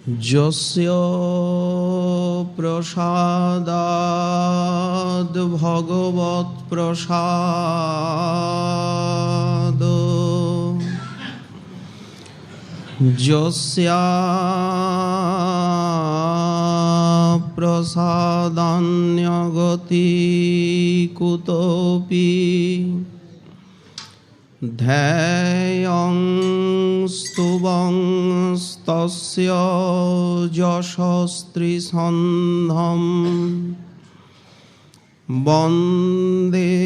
যস্য প্রসাদাদ ভগবৎ প্রসাদ যস্য প্রসাদান্যগতি কুতোপি ধ্যেয়ং স্তুবং তস্য যশস্ত্রীসন্ধম বন্দে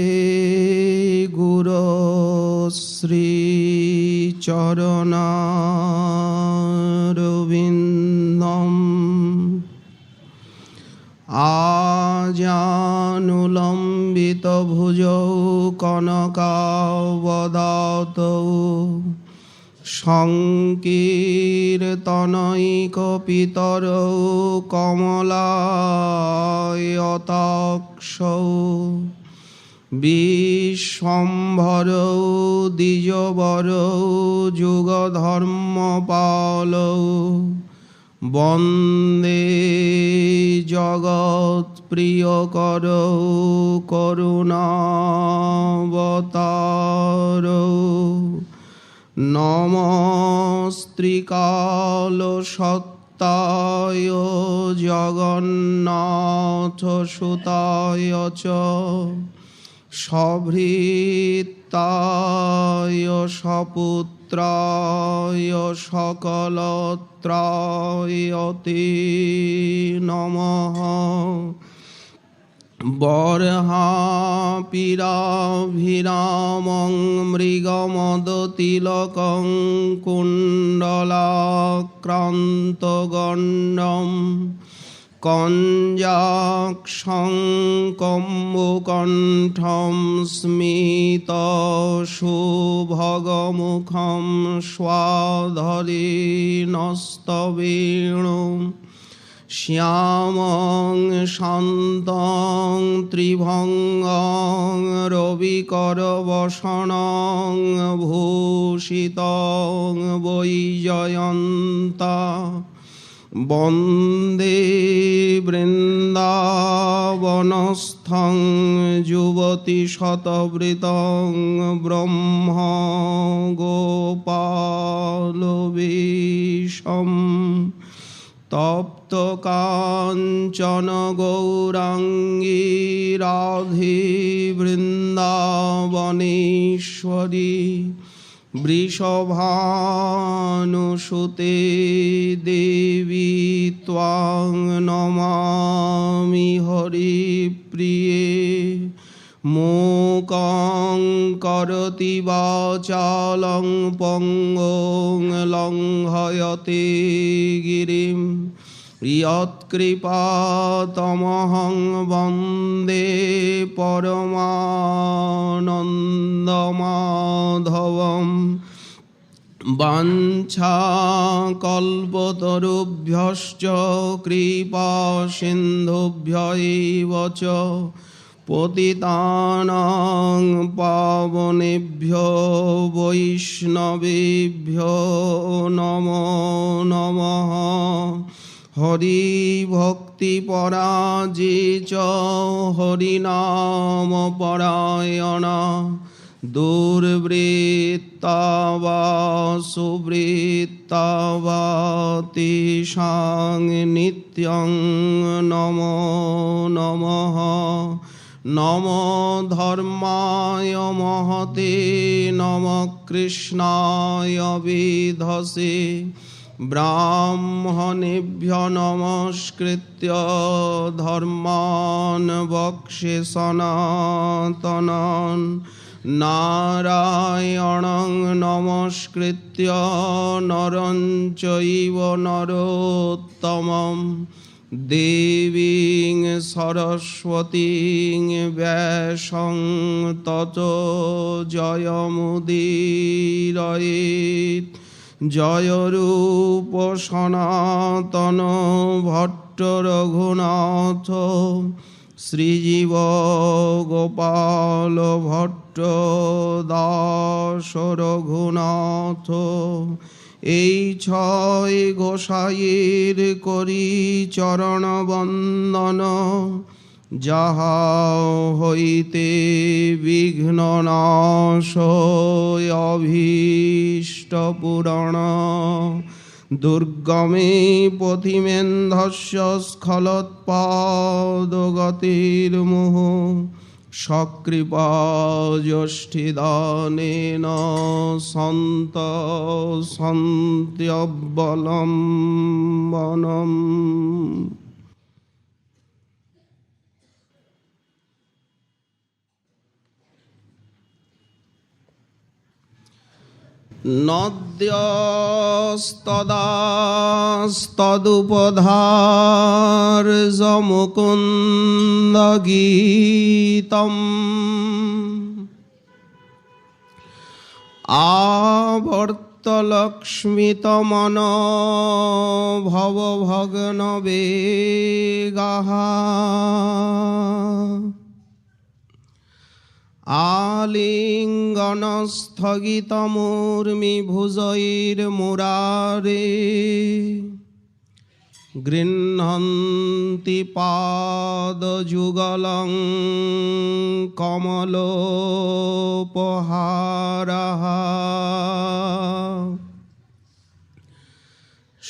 গুরুশ্রীচরণারবিন্দম আজানুলম্বিত ভুজৌ কনকাবদাতৌ সংকীর্তনৈকপিতরৌ কমলায়তাক্ষৌ বিশ্বম্ভরৌ দ্বিজবরৌ যুগধর্মপালৌ বন্দে জগৎপ্রিয়করৌ করুণাবতারৌ নমস্ত্রীকালসত্তায় জগন্নাথসুতায় চ সভৃত্তায় সপুত্রায় সকলত্রায়তে নমঃ। বর্হাপিরাভিরামং মৃগমদতিলকং কুণ্ডলাক্রান্তগণ্ডম কঞ্জাক্ষং কম্বুকণ্ঠং স্মিতশুভগমুখং স্বাধীনস্তবেণুং শ্যামং শান্তং ত্রিভঙ্গং রবিকরবসনং ভূষিতং বৈজয়ন্তা বন্দে বৃন্দাবনস্থং যুবতীশতবৃতং ব্রহ্ম গোপালবেশম তপ্ত কাঞ্চন গৌরাঙ্গী রাধে বৃন্দাবনেশ্বরী বৃষভানুসুতে দেবী ত্বাং নমামি হরিপ্রিয়ে মূকং করোতি বাচালং পঙ্গং লঙ্ঘয়তে গিরিম যৎকৃপাতমহং বন্দে পরমানন্দমাধবম। বাঞ্ছাকল্পতরুভ্যশ্চ কৃপাসিন্ধুভ্যৈব চ পতিতানাং পাবনেভ্যো বৈষ্ণবেভ্যো নমো নমঃ। হরি ভক্তি পরাজে চ হরিনাম পরায়ণা দুর্বৃত্তা বা সুবৃত্তা বা তেষাং নিত্যং নমো নমঃ। নমো ধর্মায় মহতে নমঃ কৃষ্ণায় বিধসে ব্রাহ্মণেভ্যো নমস্কৃত্য ধর্মাन् বক্ষ্যে সনাতনাन् নারায়ণং নমস্কৃত্য নরং চৈব নরোত্তমং দেবীং সরস্বতীং ব্যাসং ততো জয়মুদীরয়েৎ। জয় রূপ সনাতন ভট্ট রঘুনাথ শ্রীজীব গোপাল ভট্ট দাস রঘুনাথ এই ছয় গোসাইয়ের করি চরণ বন্দন, যাহা হইতে বিঘ্ন নাশ অভীষ্ট পূরণ। দুর্গমে পথিমেন্ধস্য স্খলৎপাদগতির্মুহ, সকৃপা যষ্ঠিদানেন সন্ত সন্ত্যবলম্বনম। নদ্যস্তদাস্তদুপধার্যমুকুন্দগীতম, আবর্তলক্ষ্মিতমনো ভবভগ্নবেগাঃ। আলিঙ্গনস্থগিতমূর্মিভুজৈর্মুরারে, গৃহ্ণন্তি পাদযুগলং কমলোপহারঃ।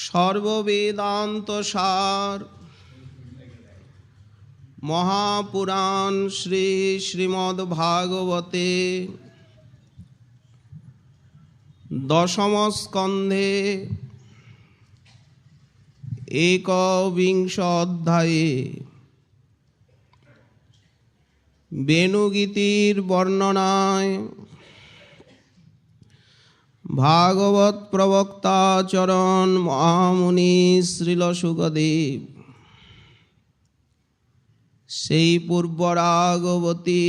সর্ববেদান্তসার মহাপুরাণ শ্রী শ্রীমদ্ভাগবতে দশম স্কন্ধে একবিংশ অধ্যায়ে বেণুগীতির বর্ণনায় ভাগবত প্রবক্তাচরণ মহামুনি শ্রীল শুকদেব সেই পূর্বরাগবতী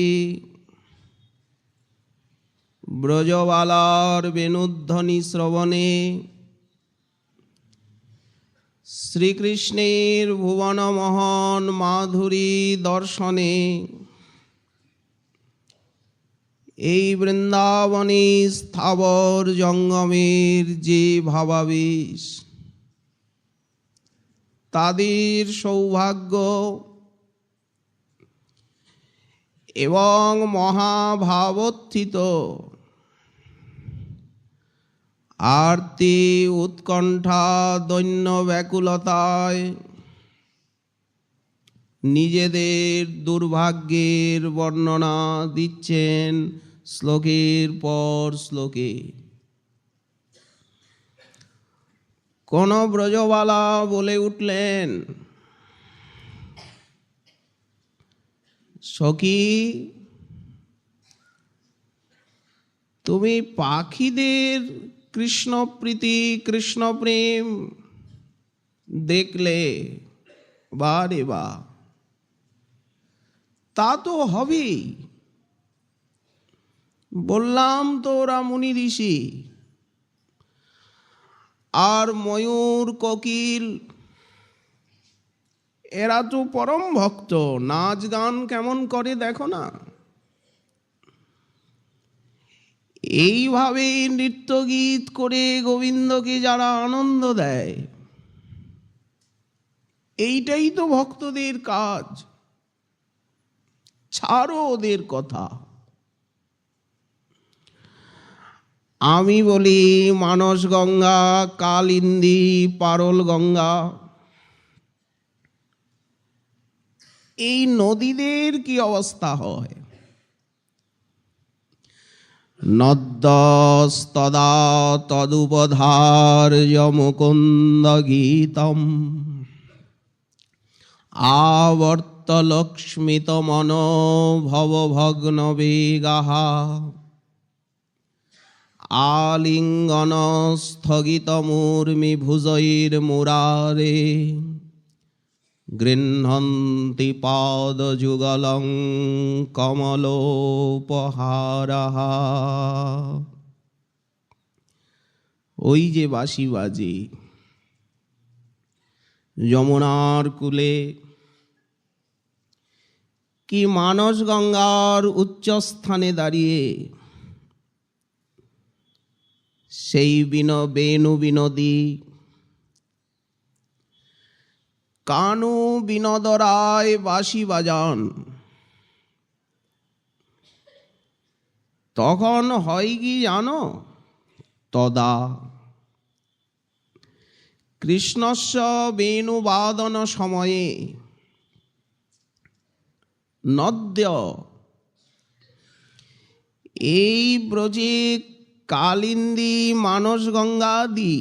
ব্রজবালার বেণুধ্বনি শ্রবণে শ্রীকৃষ্ণের ভুবনমোহন মাধুরী দর্শনে এই বৃন্দাবনে স্থাবর জঙ্গমের যে ভাবাবেশ, তাদের সৌভাগ্য এবং মহাভাবোত্থিত আরতি উৎকণ্ঠা দৈন্য ব্যাকুলতায় নিজেদের দুর্ভাগ্যের বর্ণনা দিচ্ছেন শ্লোকের পর শ্লোকে। কোন ব্রজবালা বলে উঠলেন, সখী, তুমি পাখিদের কৃষ্ণপ্রীতি কৃষ্ণপ্রেম দেখলে, বা রে বা, তা তো হবেই। বললাম তো ওরা মুনি ঋষি, আর ময়ূর কোকিল এরা তো পরম ভক্ত, নাচ গান কেমন করে দেখো না। এইভাবে নৃত্য গীত করে গোবিন্দকে যারা আনন্দ দেয়, এইটাই তো ভক্তদের কাজ। ছাড়ো ওদের কথা। আমি বলি মানস গঙ্গা, কালিন্দী, পারল গঙ্গা, এই নদীদের কি অবস্থা হয়। নদ্যস্তদা তদুপধার্যমুকুন্দগীতম, আবর্তলক্ষ্মিতমনো ভবভগ্নবেগাঃ। আলিঙ্গনস্থগিতমূর্মিভুজৈর্মুরারে, গৃহ্ণন্তি পাদযুগলং কমলোপহারঃ। ওই যে বাঁশি বাজে যমুনার কূলে, কি মানস গঙ্গার উচ্চস্থানে দাঁড়িয়ে সেই বেণু বিনোদী কানু বিনোদরায় বাঁশি বাজান। তখন হয় কি জানো? তদা কৃষ্ণস্য বেণুবাদন সময়ে নদ্য এই ব্রজে কালিন্দী মানস গঙ্গাদি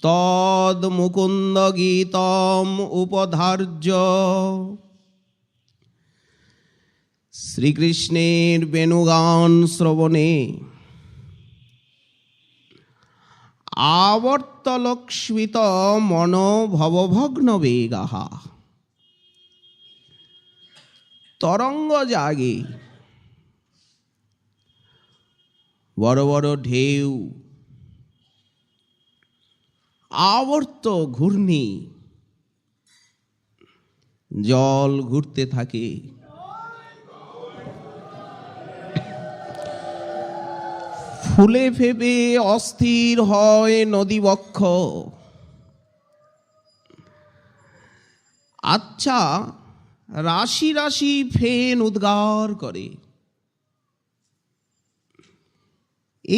তদ মুকুন্দ গীতম উপধার্য। শ্রীকৃষ্ণের বেণুগান শ্রবণে আবর্তলক্ষ্মিত মনোভবভগ্ন বেগাহা। তরঙ্গ জাগে, বড় বড় ঢেউ, আবর্ত ঘূর্ণি, জল ঘুরতে থাকে। ফুলে ফেপে অস্থির হয় নদীবক্ষ। আচ্ছা, রাশি রাশি ফেন উদ্গার করে।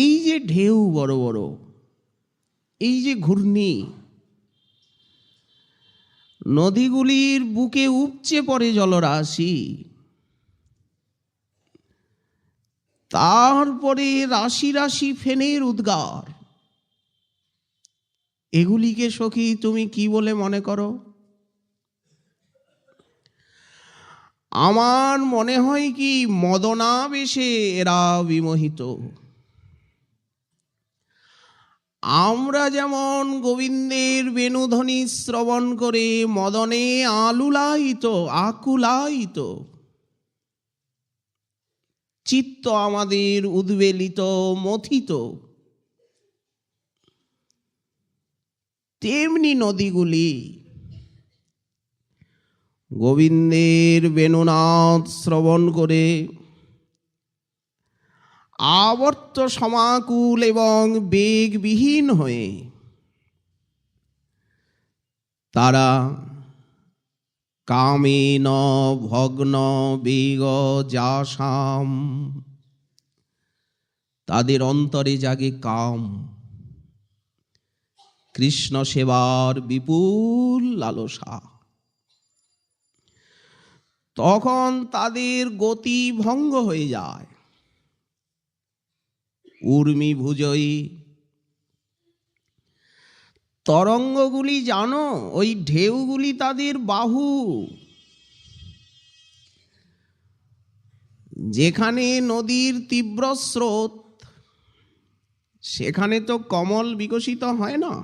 এই যে ঢেউ বড় বড়, এই যে ঘূর্ণি, নদীগুলির বুকে উপচে পড়ে জলরাশি, তারপরে রাশি রাশি ফেনের উদ্গার। এগুলিকে সখী তুমি কি বলে মনে করো? আমার মনে হয় কি মদনাবেশে এরা বিমোহিত। আমরা যেমন গোবিন্দের বেণুধ্বনি শ্রবণ করে মদনে আলুলায়িত আকুলায়িত, চিত্ত আমাদের উদ্বেলিত মথিত, তেমনি নদীগুলি গোবিন্দের বেণুনাদ শ্রবণ করে আবর্ত সমাকুল এবং বেগবিহীন হয়ে তারা কামেন ভগ্ন বেগ যাসাম, তাদের অন্তরে জাগে কাম, কৃষ্ণ সেবার বিপুল লালসা। তখন তাদের গতি ভঙ্গ হয়ে যায়। উর্মি ভুজয়ী তরঙ্গগুলি জানো, ওই ঢেউগুলি তাদের বাহু। যেখানে নদীর তীব্র স্রোত, সেখানে তো কমল বিকশিত হয় না।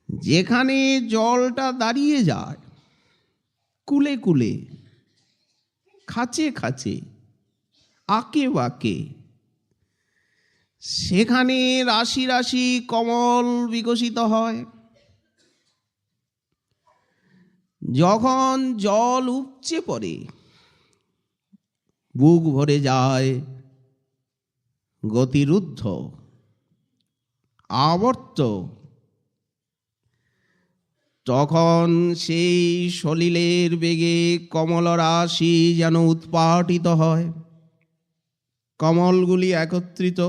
যেখানে জলটা দাঁড়িয়ে যায় কুলে কুলে, খাঁচে খাঁচে, আঁকে বাঁকে, সেখানে রাশি রাশি কমল বিকশিত হয়। যখন জল উপচে পড়ে, বুক ভরে যায় গতিরুদ্ধ আবর্ত, তখন সেই সলিলের বেগে কমল রাশি যেন উৎপাটিত হয়। কমলগুলি একত্রিত,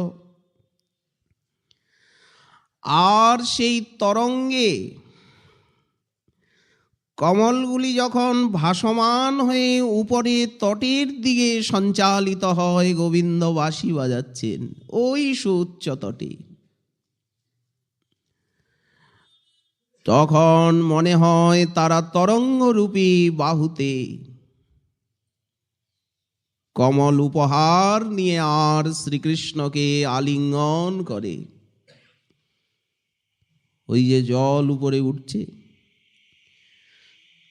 আর সেই তরঙ্গে কমলগুলি যখন ভাসমান হয়ে উপরে তটের দিকে সঞ্চালিত হয়, গোবিন্দ বাঁশি বাজাচ্ছেন ওই সুউচ্চ তটে, তখন মনে হয় তারা তরঙ্গরূপী বাহুতে কমল উপহার নিয়ে আর শ্রীকৃষ্ণকে আলিঙ্গন করে। ওই যে জল উপরে উঠছে,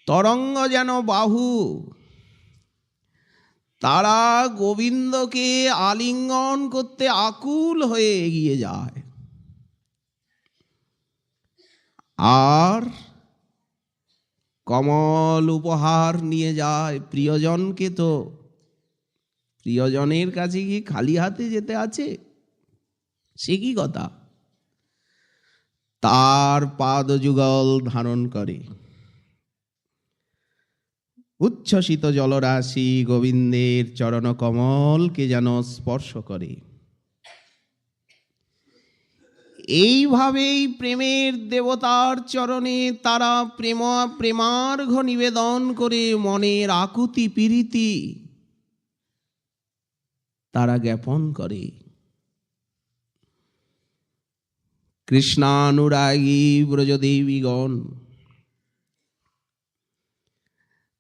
তরঙ্গ যেন বাহু, তারা গোবিন্দকে আলিঙ্গন করতে আকুল হয়ে এগিয়ে যায়। আর কমল উপহার নিয়ে যায় প্রিয়জনকে, তো প্রিয়জনের কাছে কি খালি হাতে যেতে আছে? সে কি কথা? তার পাদযুগল ধারণ করে। উচ্ছ্বসিত জলরাশি গোবিন্দের চরণ কমলকে যেন স্পর্শ করে। এইভাবেই প্রেমের দেবতার চরণে তারা প্রেমার্ঘ্য নিবেদন করে মনের আকুতি পীড়িতি তারা জ্ঞাপন করে। কৃষ্ণানুরাগী ব্রজদেবীগণ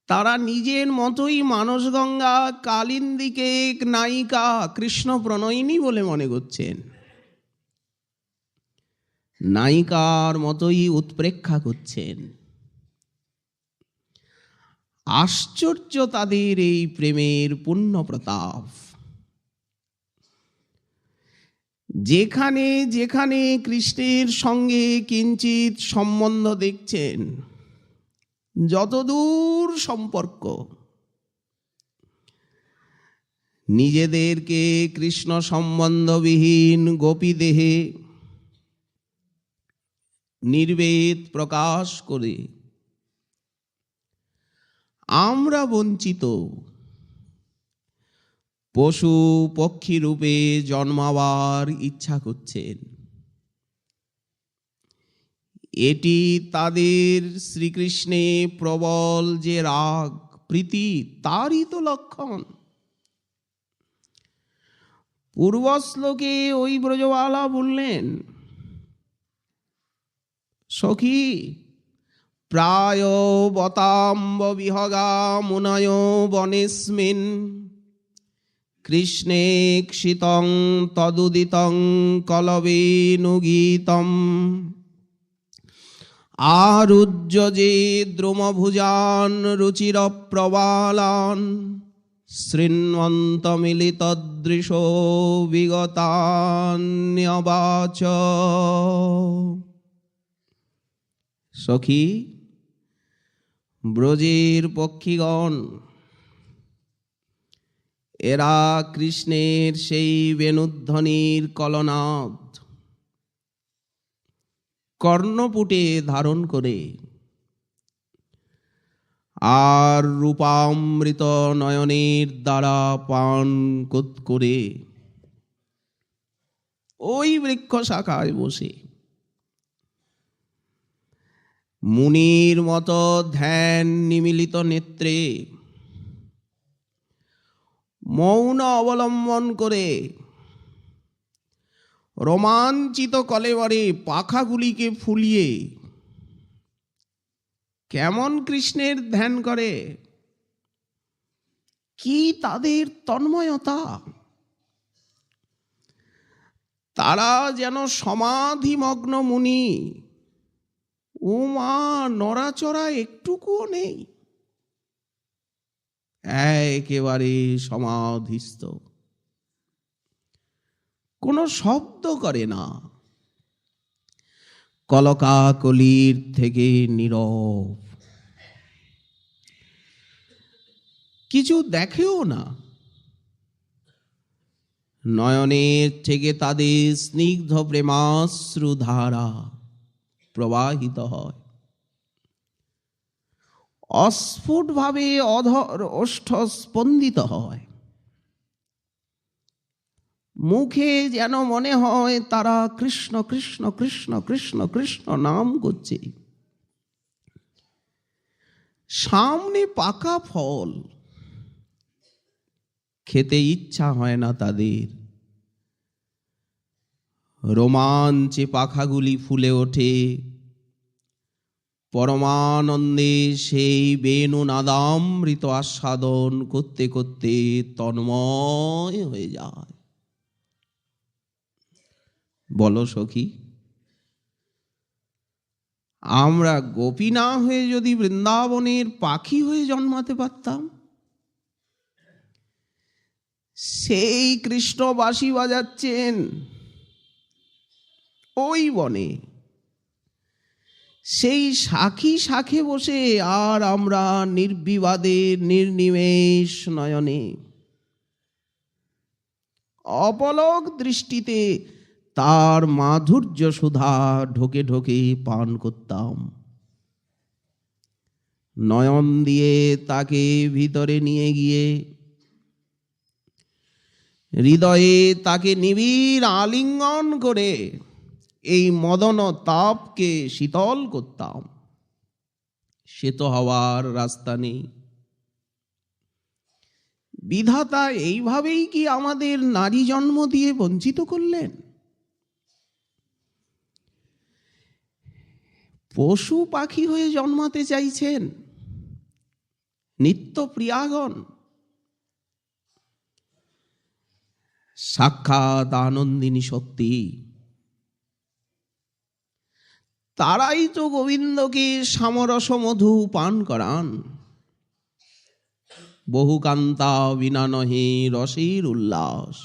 তারা নিজের মতোই মানসগঙ্গা কালিন্দীকে নায়িকা কৃষ্ণ প্রণয়িনী বলে মনে করছেন, নায়িকার মতোই উৎপ্রেক্ষা করছেন। আশ্চর্য তাদের এই প্রেমের পূর্ণ প্রতাপ। যেখানে যেখানে কৃষ্ণের সঙ্গে কিঞ্চিত সম্বন্ধ দেখছেন, যতদূর সম্পর্ক, নিজেদেরকে কৃষ্ণ সম্বন্ধবিহীন গোপী দেহে নির্বেদ প্রকাশ করে আমরা বঞ্চিত পশু পক্ষী রূপে জন্মাবার ইচ্ছা করছেন। এটি তাদের শ্রীকৃষ্ণে প্রবল যে রাগ প্রীতি তারই তো লক্ষণ। পূর্বশ্লোকে ওই ব্রজবালা বললেন, সখী প্রায় বতাম্ব বিহগা মুনয় বনেস্মিন কৃষ্ণে ক্ষিতং তদুদিতং কলবেনুগীতম আরুজ্য যে দ্রুমভুজান রুচির প্রবালান শৃণ্বন্ত মিলিতদৃশো বিগতান্যবাচ। সখী, ব্রজের পক্ষীগণ এরা কৃষ্ণের সেই বেণুধ্বনির কলনাদ কর্ণপুটে ধারণ করে আর রূপামৃত নয়নের দ্বারা পান করে ওই বৃক্ষ শাখায় বসে মুনির মতো ধ্যান নিমিলিত নেত্রে মৌন অবলম্বন করে রোমাঞ্চিত কলেবরে পাখাগুলিকে ফুলিয়ে কেমন কৃষ্ণের ধ্যান করে, কি তাদের তন্ময়তা! তারা যেন সমাধিমগ্ন মুনি। ও মা, নড়াচড়া একটুকুও নেই, একেবারে সমাধিস্থ, কোনো শব্দ করে না, কলকাকলির থেকে নীরব, কিছু দেখেও না। নয়নের থেকে তাদের স্নিগ্ধ প্রেমাশ্রু ধারা প্রবাহিত হয়। অস্ফুটভাবে অধর ওষ্ঠ স্পন্দিত হয়। মুখে যেন মনে হয় তারা কৃষ্ণ কৃষ্ণ কৃষ্ণ কৃষ্ণ কৃষ্ণ নাম করছে। সামনে পাকা ফল, খেতে ইচ্ছা হয় না তাদের। রোমাঞ্চে পাখাগুলি ফুলে ওঠে, পরমানন্দে সেই বেণু নাদামৃত আস্বাদন করতে করতে তন্ময় হয়ে যায়। বলো সখী, আমরা গোপী না হয়ে যদি বৃন্দাবনের পাখি হয়ে জন্মাতে পারতাম, সেই কৃষ্ণ বাঁশি বাজাচ্ছেন ওই বনে, সেই শাখী শাখে বসে, আর আমরা নির্বিবাদে নির্নিমেষ নয়নে অপলক দৃষ্টিতে তার মাধুর্য সুধা ঢোকে ঢোকে পান করতাম। নয়ন দিয়ে তাকে ভিতরে নিয়ে গিয়ে হৃদয়ে তাকে নিবিড় আলিঙ্গন করে এই মদন তাপকে শীতল করতাম। সে তো হওয়ার রাস্তা নেই। বিধাতা এইভাবেই কি আমাদের নারী জন্ম দিয়ে বঞ্চিত করলেন? পশু পাখি হয়ে জন্মাতে চাইছেন নিত্য প্রিয়াগণ। সাক্ষাৎ আনন্দিনী সত্যি, তারাই তো গোবিন্দকে সামরস মধু পান করান। বহু কান্তা বিনা নহে রসের উল্লাস,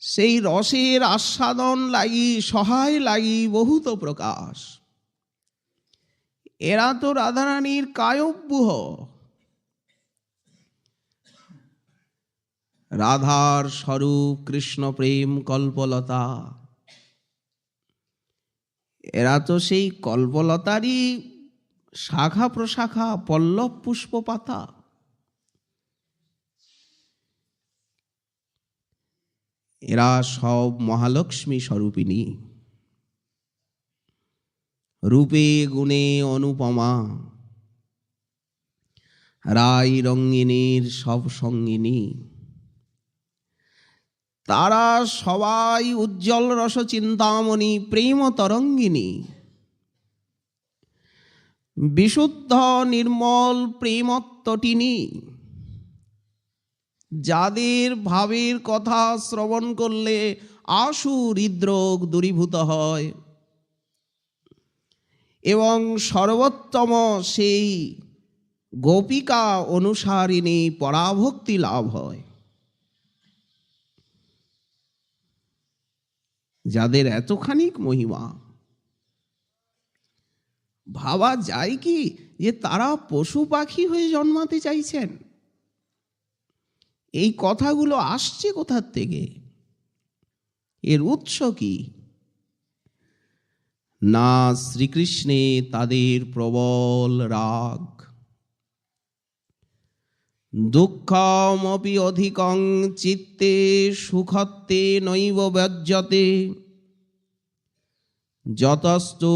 সেই রসের আস্বাদন লাগি সহায় লাগি বহুত প্রকাশ। এরা তো রাধারানীর কায়ব্যূহ, রাধার স্বরূপ কৃষ্ণ প্রেম কল্পলতা। এরা তো সেই কল্পলতারই শাখা প্রশাখা, পল্লব পুষ্প পাতা। এরা সব মহালক্ষ্মী স্বরূপিণী, রূপে গুণে অনুপমা, রাই রঙ্গিনীর সব সঙ্গিনী। তারা সবাই উজ্জ্বল রস চিন্তামণি, প্রেম তরঙ্গিনী, বিশুদ্ধ নির্মল প্রেমত্তটিনী, যাদের ভাবের কথা শ্রবণ করলে আশু হৃদরোগ দূরীভূত হয় এবং সর্বোত্তম সেই গোপিকা অনুসারিণী পরাভক্তি লাভ হয়। যাদের এতখানিক মহিমা, ভাবা যায় কি যে তারা পশু পাখি হয়ে জন্মাতে চাইছেন? এই কথাগুলো আসছে কোথার থেকে? এর উৎস কি? না শ্রীকৃষ্ণে তাদের প্রবল রাগ। দুঃখমপি অধিকং চিত্তে সুখত্বে নৈব ব্যজ্যতে, যতস্তু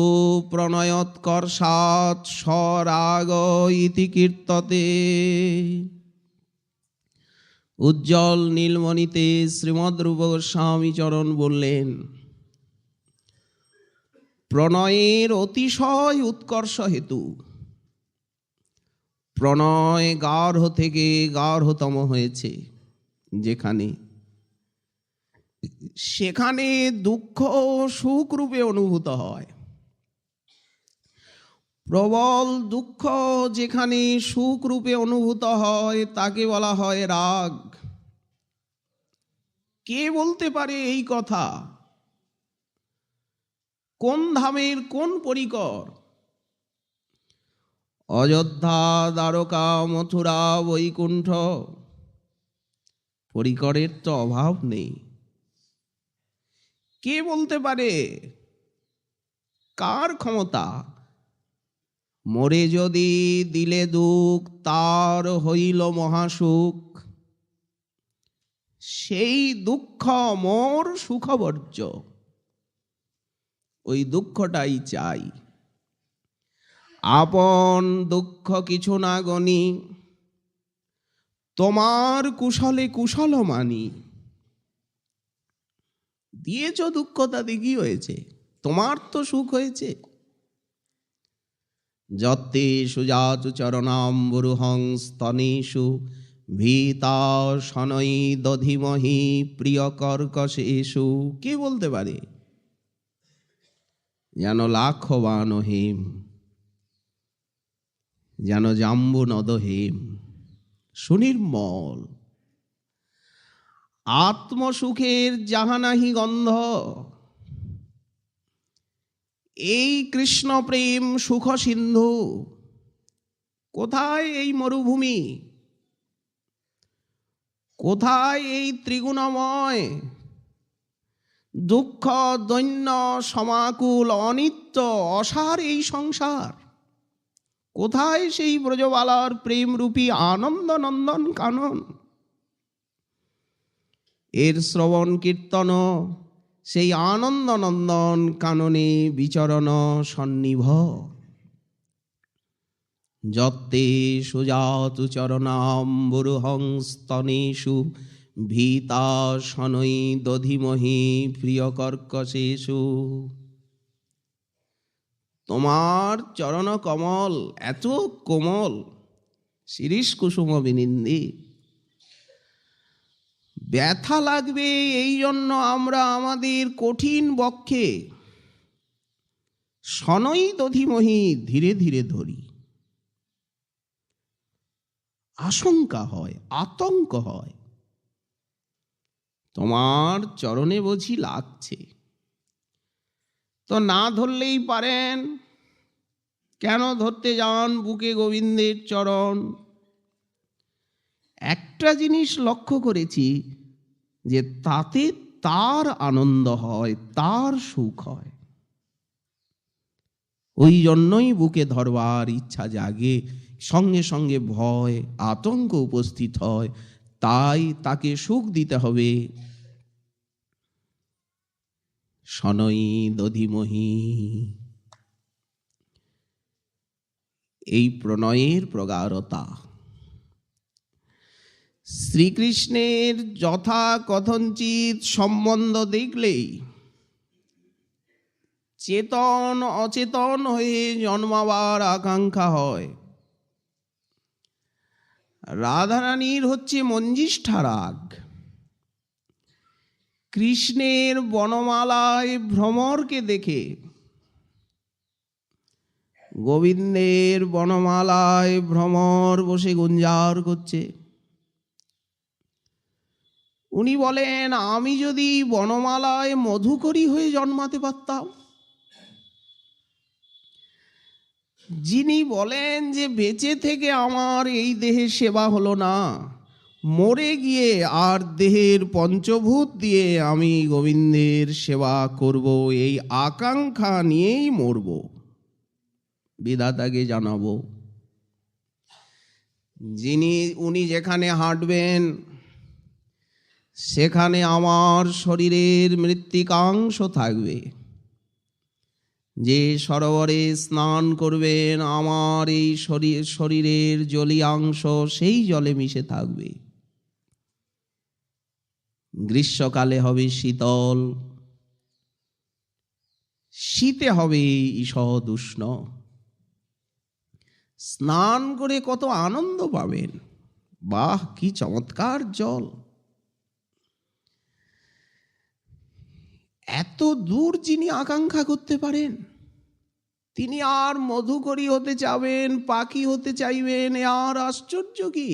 প্রণয়োৎকর্ষাৎ স্বরাগ ইতি কীর্ততে। উজ্জ্বল নীলমণিতে শ্রীমদ্ রূপ গোস্বামী চরণ বললেন, প্রণয়ের অতিশয় উৎকর্ষ হেতু, প্রণয় গাঢ় থেকে গাঢ়তম হয়েছে যেখানে, সেখানে দুঃখ সুখ রূপে অনুভূত হয়। প্রবল দুঃখ যেখানে সুখ রূপে অনুভূত হয় তাকে বলা হয় রাগ। কে বলতে পারে এই কথা? কোন ধামের কোন পরিকর? অযোধ্যা, দ্বারকা, মথুরা, বৈকুণ্ঠ, পরিকরের তো অভাব নেই। কে বলতে পারে? কার ক্ষমতা? মরে যদি দিলে দুঃখ, তার হইল মহাসুখ, সেই দুঃখ মোর সুখবর্জ্য। ওই দুঃখটাই চাই। আপন দুঃখ কিছু না গনি, তোমার কুশলে কুশল মানি। দিয়েছ দুঃখ, তাতে কি হয়েছে? তোমার তো সুখ হয়েছে। যত্তে সুজাতু চরণাম্বুরুহং স্তনেষু ভীতা শনৈ দধিমহি প্রিয় কর্কশেষু। কে বলতে পারে? যেন লাখবান হেম, যেন জাম্বু নদ হেম, সুনির্মল। আত্মসুখের যাহা নাহি গন্ধ, এই কৃষ্ণ প্রেম সুখ সিন্ধু। কোথায় এই মরুভূমি? কোথায় এই ত্রিগুণময় দুঃখ দৈন্য সমাকুল অনিত্য অসার এই সংসার? কোথায় সেই ব্রজবালার প্রেমরূপী আনন্দ নন্দন কানন? এর শ্রবণ কীর্তন সেই আনন্দ নন্দন কাননে বিচরণ সন্নিভ। যত্তে সুজাতু চরণাম্বুরুহংস্তনেষু ভীতা শনৈ দধিমহি প্রিয় কর্কশেষু। তোমার চরণ কমল এত কোমল, শিরীষ কুসুম বিনিন্দি। ব্যথা লাগবে এই জন্য আমরা আমাদের কঠিন বক্ষে শনৈ দধিমহি ধীরে ধীরে ধরি। আশঙ্কা হয়, আতঙ্ক হয়, তোমার চরণে বুঝি লাগছে। তো না ধরলেই পারেন, কেন ধরতে যান বুকে গোবিন্দের চরণ? একটা জিনিস লক্ষ্য করেছি, যে তাতে তার আনন্দ হয়, তার সুখ হয়। ওই জন্যই বুকে ধরবার ইচ্ছা জাগে, সঙ্গে সঙ্গে ভয় আতঙ্ক উপস্থিত হয়। তাই তাকে সুখ দিতে হবে। শনৈ দধিমহি, এই প্রণয়ের প্রগাঢ়তা। শ্রীকৃষ্ণের যথা কথঞ্চিত সম্বন্ধ দেখলেই চেতন অচেতন হয়ে জন্মাবার আকাঙ্ক্ষা হয়। রাধারানীর হচ্ছে মঞ্জিষ্ঠা রাগ। কৃষ্ণের বনমালায় ভ্রমরকে দেখে গোবিন্দের বনমালায় ভ্রমর বসে গুঞ্জার করছে। উনি বলেন, আমি যদি বনমালায় মধুকরী হয়ে জন্মাতে পারতাম। যিনি বলেন যে বেঁচে থেকে আমার এই দেহের সেবা হলো না, মরে গিয়ে আর দেহের পঞ্চভূত দিয়ে আমি গোবিন্দের সেবা করব, এই আকাঙ্ক্ষা নিয়েই মরব, বিধাতাকে জানাবো। উনি যেখানে হাঁটবেন সেখানে আমার শরীরের মৃত্তিকাংশ থাকবে। যে সরোবরে স্নান করবেন আমার এই শরীরের জলীয়াংশ সেই জলে মিশে থাকবে। গ্রীষ্মকালে হবে শীতল, শীতে হবে ঈষৎ উষ্ণ। স্নান করে কত আনন্দ পাবেন, বাহ কি চমৎকার জল। এত দূর যিনি আকাঙ্ক্ষা করতে পারেন, তিনি আর মধুকরী হতে চাবেন, পাখি হতে চাইবেন, আর আশ্চর্য কি?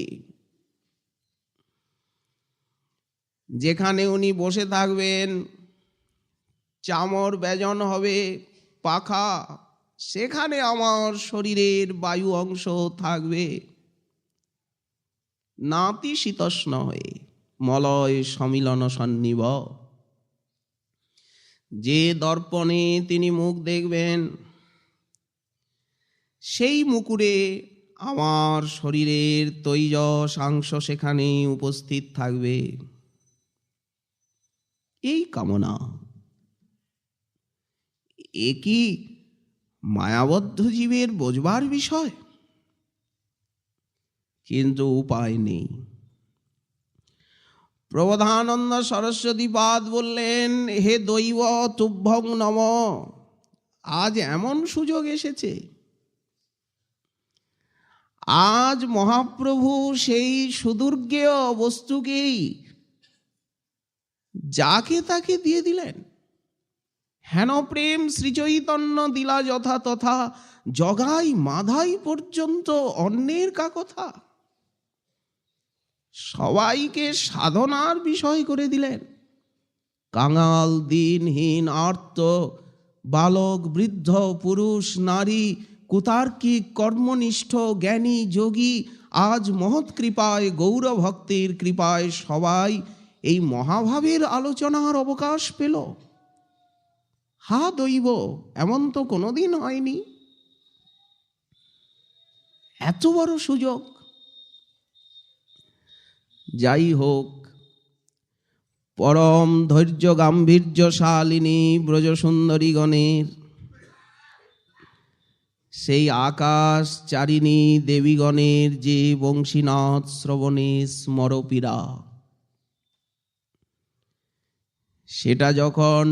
যেখানে উনি বসে থাকবেন চামর ব্যজন হবে পাখা, সেখানে আমার শরীরের বায়ু অংশ থাকবে নাতিশীতোষ্ণ হয়ে মলয় সমিলন সন্নিভ। যে দর্পণে তিনি মুখ দেখবেন সেই মুকুরে আমার শরীরের তৈজসাংশ সেখানে উপস্থিত থাকবে। এই কামনা, এ কি মায়াবদ্ধ জীবের বোঝবার বিষয়? কিন্তু উপায় নেই। প্রবোধানন্দ সরস্বতী পাদ বললেন, হে দৈব তুভ্যং নম, আজ এমন সুযোগ এসেছে। আজ মহাপ্রভু সেই সুদূর্গেয় বস্তুকেই যাকে তাকে দিয়ে দিলেন। হেন প্রেম শ্রীচৈতন্য দিলা যথা তথা, জগাই মাধাই পর্যন্ত অন্যের কা কথা। সবাইকে সাধনার বিষয় করে দিলেন। কাঙাল দিনহীন আর্ত বালক বৃদ্ধ পুরুষ নারী কুতার্কিক কর্মনিষ্ঠ জ্ঞানী যোগী আজ মহৎ কৃপায় গৌরভক্তের কৃপায় সবাই এই মহাভাবের আলোচনার অবকাশ পেল। হা দৈব, এমন তো কোনোদিন হয়নি। এত বড় সুযোগ। যাই হোক, পরম ধৈর্য গাম্ভীর্যশালিনী ব্রজসুন্দরীগণের, সেই আকাশ চারিণী দেবীগণের যে বংশীনাথ শ্রবণে স্মরপীড়া, সেটা যখন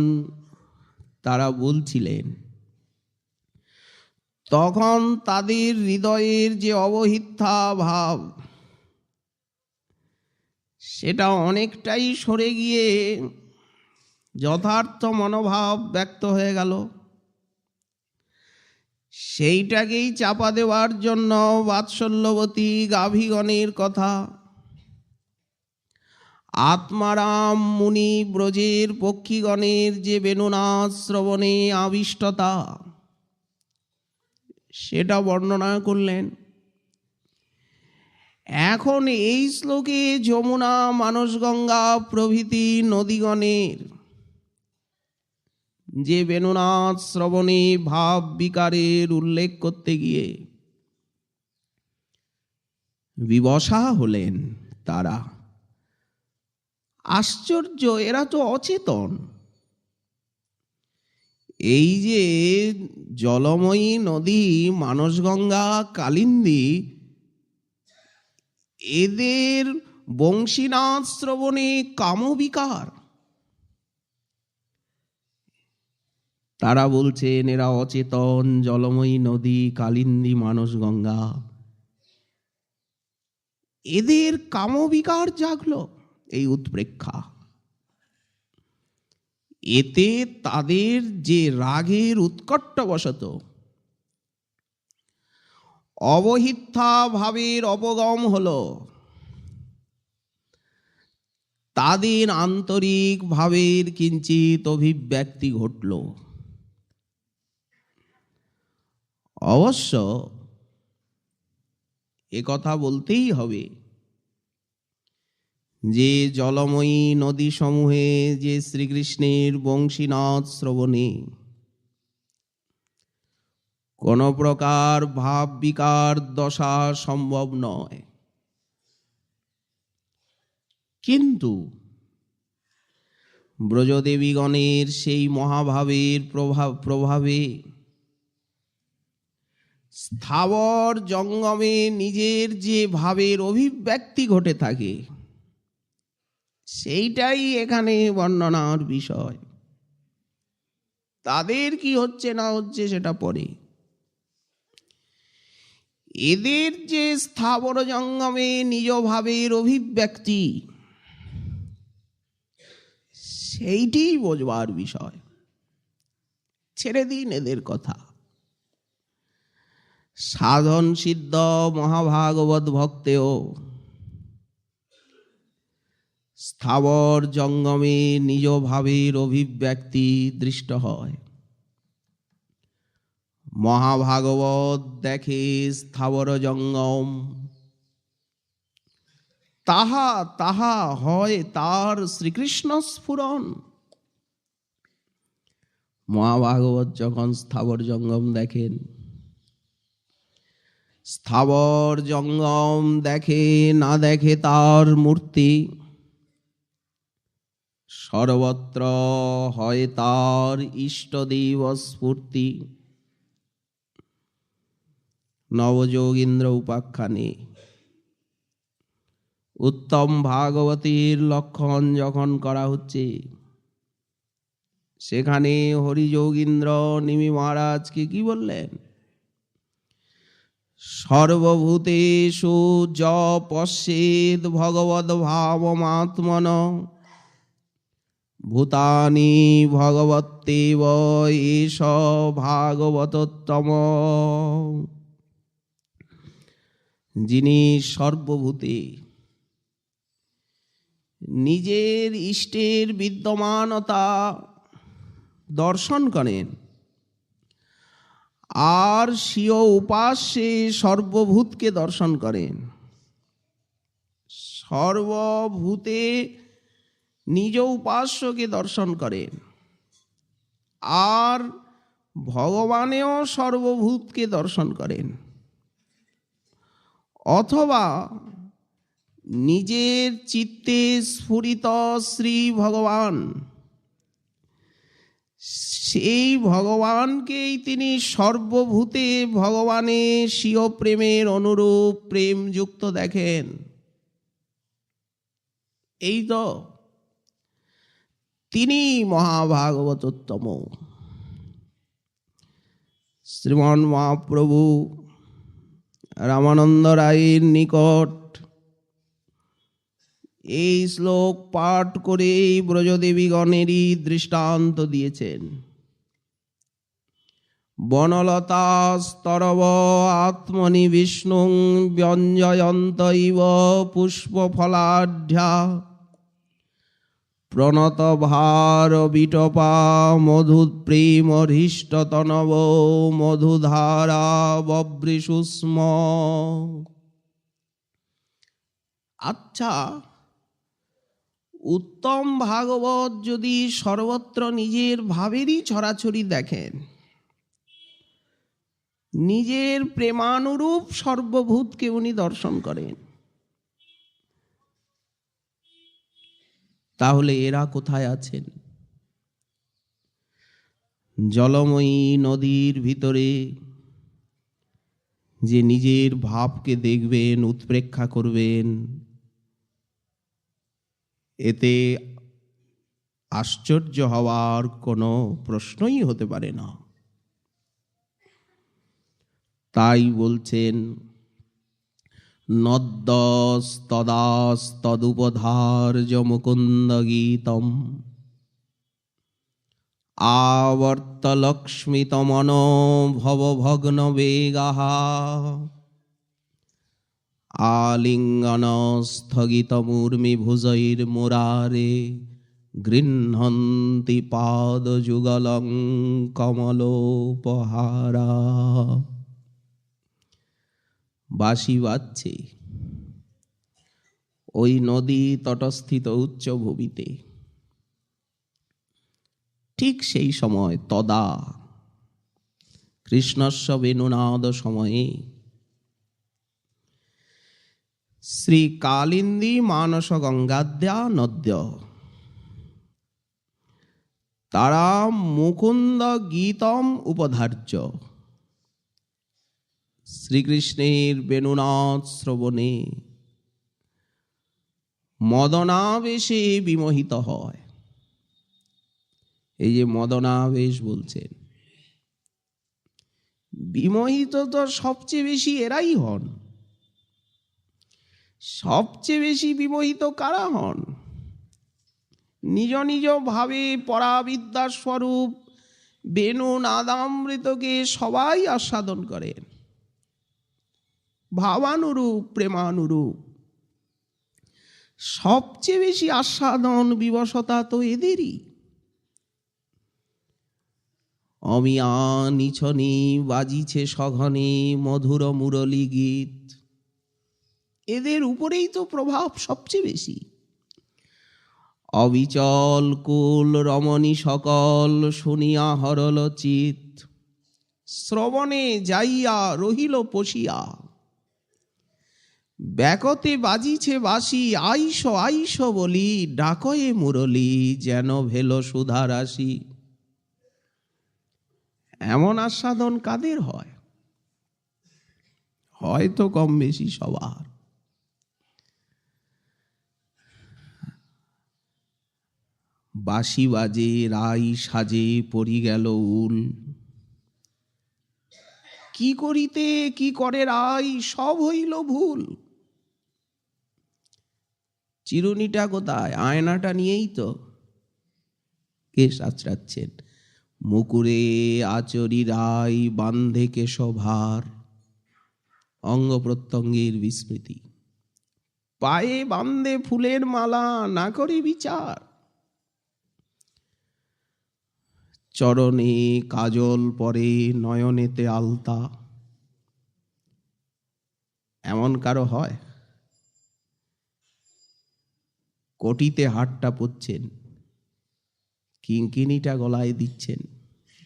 তারা বলছিলেন, তখন তাদের হৃদয়ের যে অবহিথ্যা ভাব, সেটা অনেকটাই সরে গিয়ে যথার্থ মনোভাব ব্যক্ত হয়ে গেল। সেইটাকেই চাপা দেওয়ার জন্য বাৎসল্যবতী গাভীগণের কথা, আত্মারাম মুনি ব্রজের পক্ষীগণের যে বেণুনাথ শ্রবণে আবিষ্টতা, সেটা বর্ণনা করলেন। এখন এই শ্লোকে যমুনা, মানসগঙ্গা প্রভৃতি নদীগণের যে বেণুনাথ শ্রবণে ভাব বিকারের উল্লেখ করতে গিয়ে বিবশা হলেন তারা। আশ্চর্য, এরা তো অচেতন। এই যে জলময়ী নদী মানসগঙ্গা, কালিন্দী, এদের বংশীনাথ শ্রবণে কামবিকার। তারা বলছেন এরা অচেতন। জলময়ী নদী, কালিন্দী, মানসগঙ্গা, এদের কামবিকার জাগলো, এই উৎপ্রেক্ষা। এতে তাদের যে রাগের উৎকট্টবশত অবহিথ্যা ভাবের অবগম হলো, তাদের আন্তরিক ভাবের কিঞ্চিত অভিব্যক্তি ঘটল। অবশ্য একথা বলতেই হবে যে জলময়ী নদী সমূহে যে শ্রীকৃষ্ণের বংশীনাথ শ্রবণে কোন প্রকার ভাব বিকার দশা সম্ভব নয়, কিন্তু ব্রজদেবীগণের সেই মহাভাবের প্রভাবে স্থাবর জঙ্গমে নিজের যে ভাবের অভিব্যক্তি ঘটে থাকে, সেইটাই এখানে বর্ণনার বিষয়। তাদের কি হচ্ছে না হচ্ছে সেটা পরে। এদের যে স্থাবর জঙ্গমে নিজ ভাবের অভিব্যক্তি, সেইটি বোঝবার বিষয়। ছেড়ে দিন এদের কথা। সাধন সিদ্ধ মহাভাগবত ভক্তেও স্থাবর জঙ্গমে নিজ ভাবের অভিব্যক্তি দৃষ্ট হয়। মহাভাগবত দেখে স্থাবর জঙ্গম, তাহা তাহা হয় তার শ্রীকৃষ্ণ স্ফুরণ। মহাভাগবত যখন স্থাবর জঙ্গম দেখেন, স্থাবর জঙ্গম দেখে না দেখে তার মূর্তি, সর্বত্র হয় তার ইষ্টদেব স্ফূর্তি। নবযোগীন্দ্র উপাখ্যানে উত্তম ভাগবতীর লক্ষণ যখন করা হচ্ছে, সেখানে হরিযোগীন্দ্র নিমি মহারাজকে কি বললেন? সর্বভূতেষু য পশ্যেদ ভগবদ ভাবমাত্মন ভূতানি ভগবত্যেব এষ ভাগবতোত্তম। যিনি সর্বভূতে নিজের ইষ্টের বিদ্যমানতা দর্শন করেন, আর স্বীয় উপাস্যে সর্বভূতকে দর্শন করেন। সর্বভূতে নিজ উপাস্যকে দর্শন করেন, আর ভগবানেও সর্বভূতকে দর্শন করেন। অথবা নিজের চিত্তে স্ফুরিত শ্রী ভগবান, সেই ভগবানকেই তিনি সর্বভূতে ভগবানের স্বীয় প্রেমের অনুরূপ প্রেমযুক্ত দেখেন। এই তো তিনি মহাভাগবতোত্তম। শ্রীমন মহাপ্রভু রামানন্দ রায়ের নিকট এই শ্লোক পাঠ করে ব্রজদেবীগণেরই দৃষ্টান্ত দিয়েছেন। বনলতা স্তরব আত্মনি বিষ্ণু ব্যঞ্জয়ন্ত ইব পুষ্পফলাঢ্যা প্রণত ভার বিটপা মধুপ্রেম হৃষ্টতনব মধুধারা ববৃষুস্ম। আচ্ছা, উত্তম ভাগবত যদি সর্বত্র নিজের ভাবেরই ছড়াছড়ি দেখেন, নিজের প্রেমানুরূপ সর্বভূতকে উনি দর্শন করেন, তাহলে এরা কোথায় আছেন? জলময়ী নদীর ভিতরে যে নিজের ভাবকে দেখবেন, উৎপ্রেক্ষা করবেন, এতে আশ্চর্য হওয়ার কোনো প্রশ্নই হতে পারে না। তাই বলছেন, নদ্যস্তদাস্তদুপধার্য মুকুন্দ গীতম আবর্তলক্ষ্মিতমনো ভবভগ্ন বেগাঃ আলিঙ্গন স্থগিতমূর্মি ভুজৈর্মুরারে গৃহ্ণন্তি পাদযুগলং কমলোপহারা। বাঁশি বাজছে ওই নদী তটস্থিত উচ্চভূমিতে। ঠিক সেই সময় তদা কৃষ্ণস্য বেণুনাদ সময়ে শ্রী কালিন্দী মানস গঙ্গাদ্যা নদ্য তারা মুকুন্দ গীতম উপধার্য। শ্রীকৃষ্ণের বেণুনাদ শ্রবণে মদনাবেশে বিমোহিত হয়। এই যে মদনাবেশ বলছেন, বিমোহিত তো সবচেয়ে বেশি এরাই হন। সবচেয়ে বেশি বিমোহিত কারা হন? নিজ নিজ ভাবে পরাবিদ্যার স্বরূপ বেণু নাদামৃতকে সবাই আস্বাদন করেন, ভাবানুরূপ প্রেমানুরূপ। সবচেয়ে বেশি আস্বাদন বিবশতা তো এদেরই। অমিয়া নিছনি বাজিছে সঘনে মধুর মুরলী গীত, এদের উপরেই তো প্রভাব সবচেয়ে বেশি। অবিচল কুল রমণী সকল শুনিয়া হরল চিত, শ্রবণে যাইয়া রহিল পশিয়া। ব্যাকতে বাজিছে বাঁশি আইস আইস বলি, ডাকয়ে মুরলী যেন ভেল সুধা রাশি। এমন আস্বাদন কাদের হয়? হয়তো কম বেশি সবার। বাঁশি বাজে রাই সাজে পরি গেল উল, কি করিতে কি করে রাই সব হইল ভুল। চিরুনিটা কোথায়? আয়নাটা নিয়েই তো কেশ আঁচড়াচ্ছেন। মুকুরে আচরি রাই বান্ধে কেশভার, অঙ্গ প্রত্যঙ্গের বিস্মৃতি। পায়ে বান্ধে ফুলের মালা, না করে বিচার। চরণে কাজল পরে, নয়নেতে আলতা। এমন কারো হয়? কোটিতে হারটা পরছেন, কিঙ্কিনিটা গলায় দিচ্ছেন,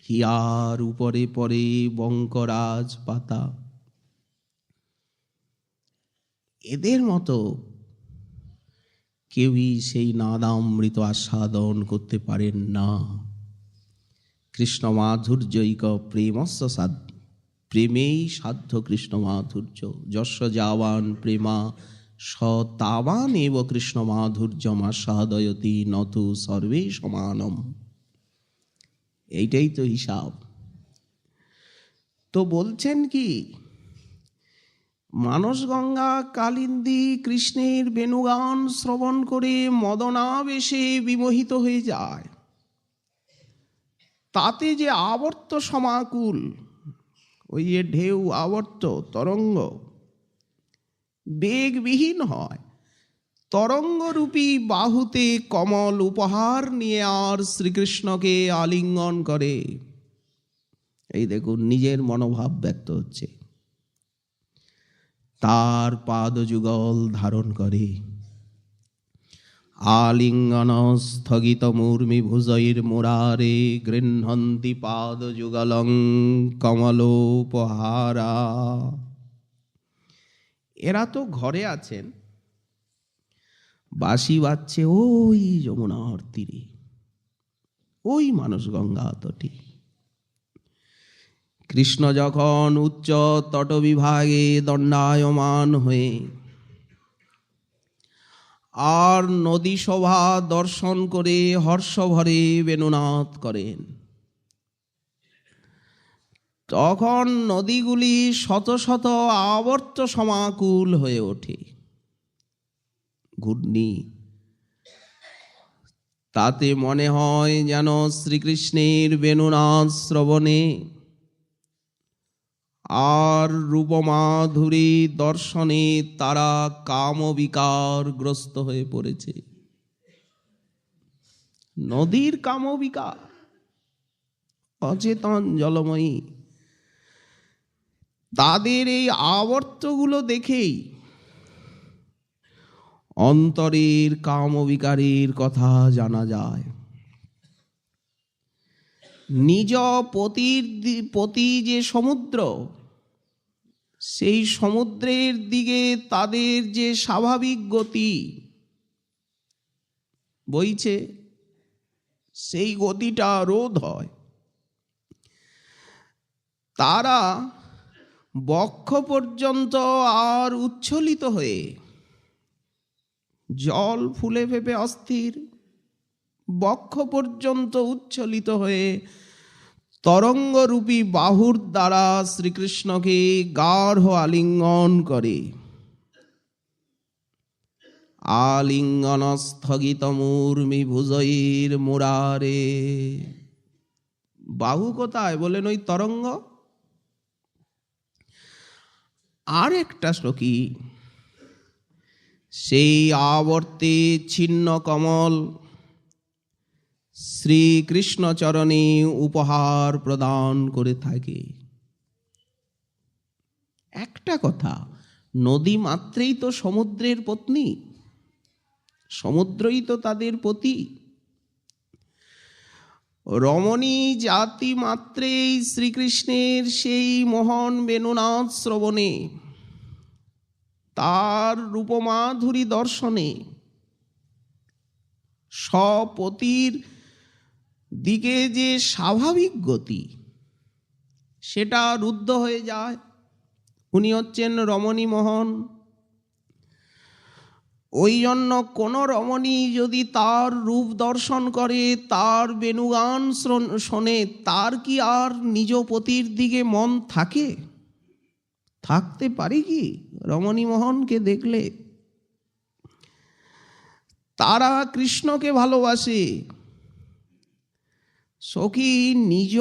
হিয়ার উপরে পরে বঙ্করাজ পাতা। এদের মতো কেউই সেই নাদামৃত আস্বাদন করতে পারেন না। কৃষ্ণ মাধুর্যৈক প্রেমস্য সাধ্য, প্রেমেই সাধ্য কৃষ্ণ মাধুর্য। যস্য যাবান প্রেমা স তাবান এব কৃষ্ণ মাধুর্যমাস্বাদয়তি নতু সর্বে সমানম। এইটাই তো হিসাব। তো বলছেন কি, মানসগঙ্গা কালিন্দী কৃষ্ণের বেণুগান শ্রবণ করে মদনাবেশে বিমোহিত হয়ে যায়। তাতে যে আবর্ত সমাকুল, ওই যে ঢেউ আবর্ত তরঙ্গ বেগবিহীন হয়, তরঙ্গরূপী বাহুতে কমল উপহার নিয়ে আর শ্রীকৃষ্ণকে আলিঙ্গন করে। এই দেখুন, নিজের মনোভাব ব্যক্ত হচ্ছে। তার পাদযুগল ধারণ করে, আলিঙ্গন স্থগিত মূর্মি ভুজৈর মুরারে গৃহন্তি পাদযুগলং কমলোপহারা। এরা তো ঘরে আছেন, বাঁশি বাজছে ওই যমুনার তীরে, ওই মানসগঙ্গা তটে। কৃষ্ণ যখন উচ্চ তটবিভাগে দণ্ডায়মান হয়ে আর নদী শোভা দর্শন করে হর্ষভরে বেণুনাদ করেন, তখন নদীগুলি শত শত আবর্ত সমাকুল হয়ে ওঠে। ঘূর্ণি, তাতে মনে হয় যেন শ্রীকৃষ্ণের বেণুনাদ শ্রবণে আর রূপমাধুরী দর্শনে তারা কামবিকার গ্রস্ত হয়ে পড়েছে। নদীর কামবিকার, অচেতন জলময়ী। তাদের এই আবর্তগুলো দেখেই অন্তরের কামবিকারের কথা জানা যায়। নিজ পতি যে সমুদ্র, সেই সমুদ্রের দিকে তাদের যে স্বাভাবিক গতি বইছে, সেই গতিটা রোধ হয়। তারা বক্ষ পর্যন্ত আর উচ্ছ্বলিত হয়ে, জল ফুলে ফেপে অস্থির, বক্ষ পর্যন্ত উচ্ছ্বলিত হয়ে তরঙ্গরূপী বাহুর দ্বারা শ্রীকৃষ্ণকে গাঢ় আলিঙ্গন করে। আলিঙ্গন স্থগিত মূর্মি ভুজৈর মুরারে। বাহু কোথায় বলেন? ওই তরঙ্গ। আর একটা শ্লোকি, সেই আবর্তে ছিন্ন কমল শ্রীকৃষ্ণ চরণে উপহার প্রদান করে থাকে। একটা কথা, নদী মাত্রেই তো সমুদ্রের পত্নী, সমুদ্রই তো তাদের পতি। রমণী জাতি মাত্রেই শ্রীকৃষ্ণের সেই মোহন বেণুনাদ শ্রবণে, তার রূপমাধুরী দর্শনে স্বপতির দিকে যে স্বাভাবিক গতি, সেটা রুদ্ধ হয়ে যায়। উনি হচ্ছেন রমণী মোহন। ওই জন্য কোনো রমণী যদি তার রূপ দর্শন করে, তার বেণুগান শোনে, তার কি আর নিজ পতির দিকে মন থাকে? থাকতে পারে কি রমণী মোহনকে দেখলে? তারা কৃষ্ণকে ভালোবাসে। সখী নিজ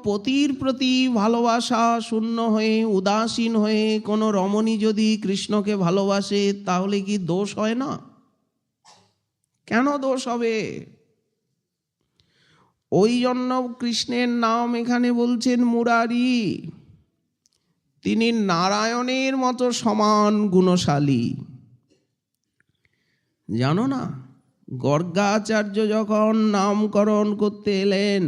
পতির প্রতি ভালোবাসা শূন্য হয়ে, উদাসীন হয়ে কোনো রমণী যদি কৃষ্ণকে ভালোবাসে, তাহলে কি দোষ হয় না? কেন দোষ হবে? ওই জন্য কৃষ্ণের নাম এখানে বলছেন মুরারি। তিনি নারায়ণের মতো সমান গুণশালী। জানো না, গর্গাচার্য যখন নামকরণ করতে এলেন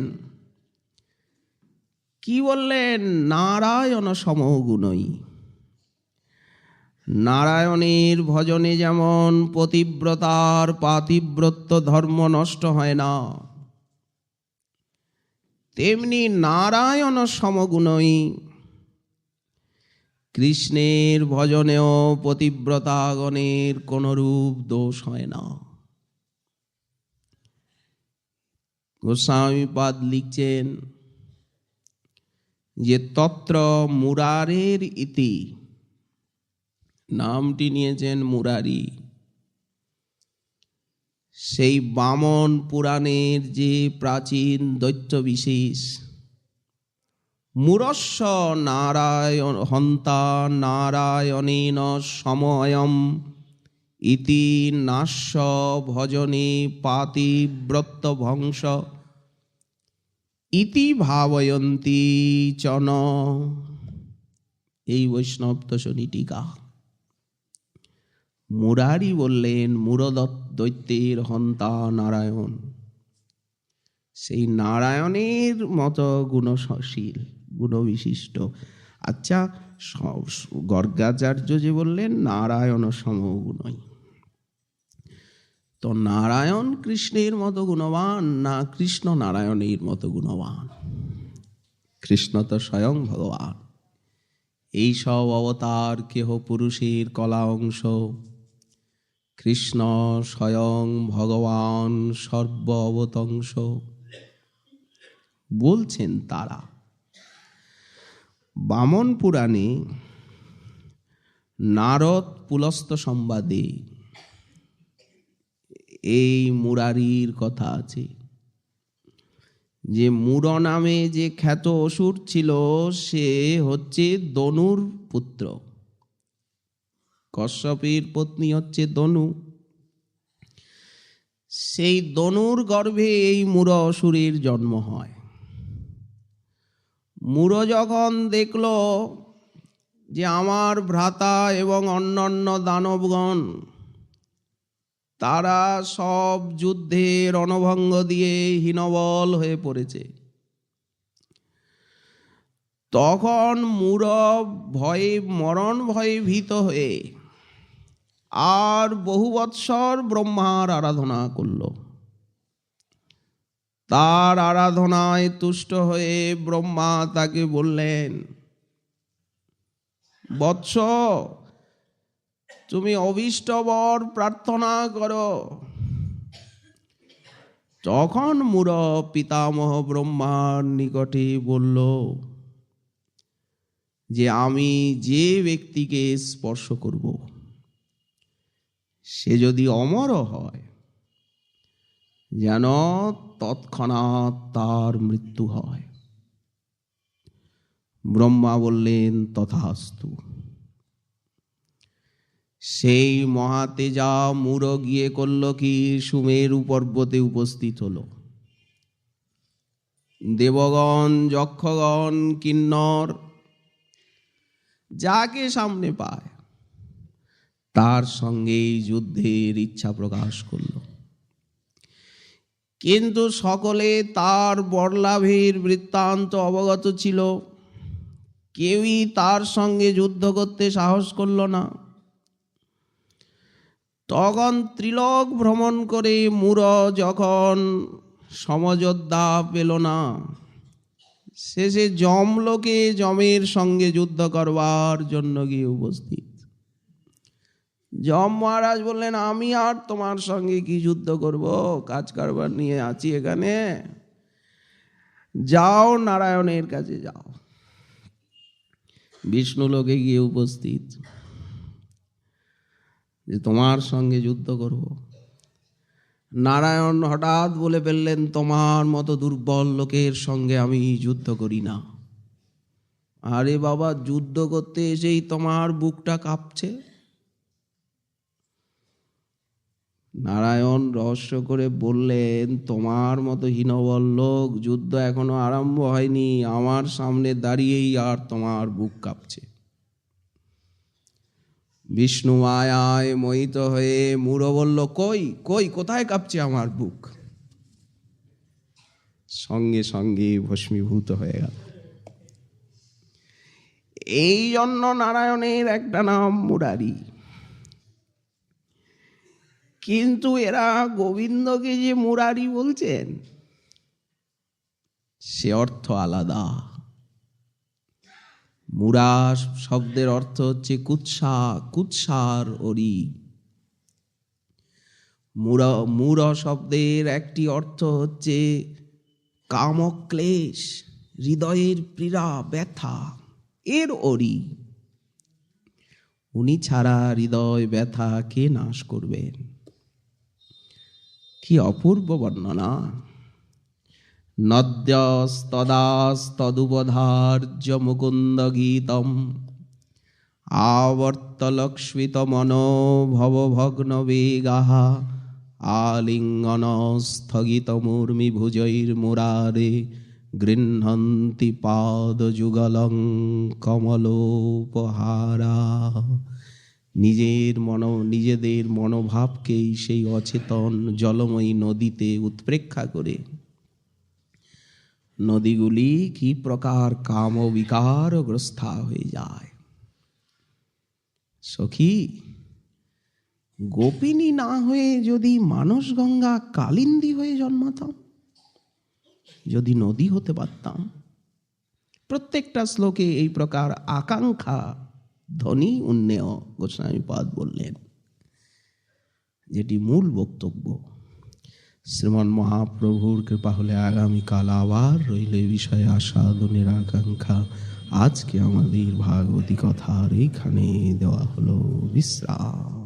কি বললেন? নারায়ণ সমগুণই। নারায়ণের ভজনে যেমন পতিব্রতার পাতিব্রত্য ধর্ম নষ্ট হয় না, তেমনি নারায়ণ সমগুণই কৃষ্ণের ভজনেও পতিব্রতাগণের কোনরূপ দোষ হয় না। গোস্বামীপাদ লিখছেন যে তত্র মুরারের ইতি, নামটি নিয়েছেন মুরারি। সেই বামন পুরাণের যে প্রাচীন দৈত্য বিশেষ মুরস্য নারায়ণ হন্তা নারায়ণেন সময়ম ইতি নাস্য ভজনে পাতিব্রত্য ভংস ইতি ভাবয়ন্তি চন। এই বৈষ্ণব তোষণী টিকা। মুরারি বললেন দৈত্যের হন্তা নারায়ণ, সেই নারায়ণের মতো গুণশীল গুণবিশিষ্ট। আচ্ছা, গর্গাচার্য যে বললেন নারায়ণ সমগুণই, তো নারায়ণ কৃষ্ণের মতো গুণবান না কৃষ্ণ নারায়ণের মতো গুণবান? কৃষ্ণ তো স্বয়ং ভগবান। এই সব অবতার কেহ পুরুষের কলা অংশ, কৃষ্ণ স্বয়ং ভগবান সর্ব অবতংশ বলছেন তারা। বামন পুরাণে নারদ পুলস্ত সংবাদে এই মুরারির কথা আছে, যে মুর নামে যে খ্যাত অসুর ছিল সে হচ্ছে দনুর পুত্র। কশ্যপের পত্নী হচ্ছে দনু। সেই দনুর গর্ভে এই মুর অসুরের জন্ম হয়। মুর যখন দেখল যে আমার ভ্রাতা এবং অন্যান্য দানবগণ তারা সব যুদ্ধের রণভঙ্গ দিয়ে হীনবল হয়ে পড়েছে, তখন মুর ভয়ে মরণ ভয়ে ভীত হয়ে আর বহু বৎসর ব্রহ্মার আরাধনা করল। তার আরাধনায় তুষ্ট হয়ে ব্রহ্মা তাকে বললেন, বৎস, তুমি অভীষ্ট বর প্রার্থনা করো। তখন মুর পিতামহ ব্রহ্মার নিকটে বলল যে আমি যে ব্যক্তিকে স্পর্শ করব সে যদি অমর হয় যেন তৎক্ষণাৎ তার মৃত্যু হয়। ব্রহ্মা বললেন তথাস্তু। সেই মহাতেজা মুর গিয়ে করল কি, সুমেরু পর্বতে উপস্থিত হলো। দেবগণ, যক্ষগণ, কিন্নর যাকে সামনে পায় তার সঙ্গে যুদ্ধের ইচ্ছা প্রকাশ করল, কিন্তু সকলে তার বরলাভের বৃত্তান্ত অবগত ছিল। কেউই তার সঙ্গে যুদ্ধ করতে সাহস করল না। তখন ত্রিলোক ভ্রমণ করে মুর যখন সমযোদ্ধা পেল না, শেষে যমলোকে যমের সঙ্গে যুদ্ধ করবার জন্য গিয়ে উপস্থিত। যম মহারাজ বললেন, আমি আর তোমার সঙ্গে কি যুদ্ধ করব, কাজ কারবার নিয়ে আছি এখানে, যাও নারায়ণের কাছে যাও। বিষ্ণু লোকে গিয়ে উপস্থিত, যে তোমার সঙ্গে যুদ্ধ করব। নারায়ণ হঠাৎ বলে ফেললেন, তোমার মতো দুর্বল লোকের সঙ্গে আমি যুদ্ধ করি না। আরে বাবা, যুদ্ধ করতে এসেই তোমার বুকটা কাঁপছে। নারায়ণ রহস্য করে বললেন, তোমার মতো হীনবল লোক, যুদ্ধ এখনো আরম্ভ হয়নি, আমার সামনে দাঁড়িয়েই আর তোমার বুক কাঁপছে। বিষ্ণু মায়ায় মোহিত হয়ে মূঢ় বলল, কই কই কোথায় কাঁপছে আমার বুক? সঙ্গে সঙ্গে ভস্মীভূত হয়ে গেল। এই জন্য নারায়ণের একটা নাম মুরারি। কিন্তু এরা গোবিন্দকে যে মুরারি বলছেন, সে অর্থ আলাদা। মুরা শব্দের অর্থ হচ্ছে কুৎসা, কুৎসার অরি। মূঢ় শব্দের একটি অর্থ হচ্ছে কামক্লেশ, হৃদয়ের পীড়া, ব্যথা, এর অরি। উনি ছাড়া হৃদয় ব্যথা কে নাশ করবেন? কি অপূর্ব বর্ণনা! নদ্যস্তদাস্তদুবধার্য মুকুন্দ গীতম আবর্তলক্ষ্মিত মনো ভবভগ্ন বেগাহ আলিঙ্গন স্থগিত মূর্মি ভুজৈর্মুরারে গৃহন্তি পাদযুগলং কমলোপহারা। নিজেদের মনোভাবকেই সেই অচেতন জলময়ী নদীতে উৎপ্রেক্ষা করে নদীগুলি কি প্রকার কাম বিকারগ্রস্তা হয়ে যায়। সখী, গোপিনী না হয়ে যদি মানস গঙ্গা কালিন্দী হয়ে জন্মাতাম, যদি নদী হতে পারতাম। প্রত্যেকটা শ্লোকে এই প্রকার আকাঙ্ক্ষা ধ্বনি উন্নেয় গোস্বামীপাদ বললেন, যেটি মূল বক্তব্য। শ্রীমন মহাপ্রভুর কৃপা হলে আগামীকাল আবার রইল এই বিষয়ে আস্বাদনের আকাঙ্ক্ষা। আজকে আমাদের ভাগবতী কথার এইখানে দেওয়া হলো বিশ্রাম।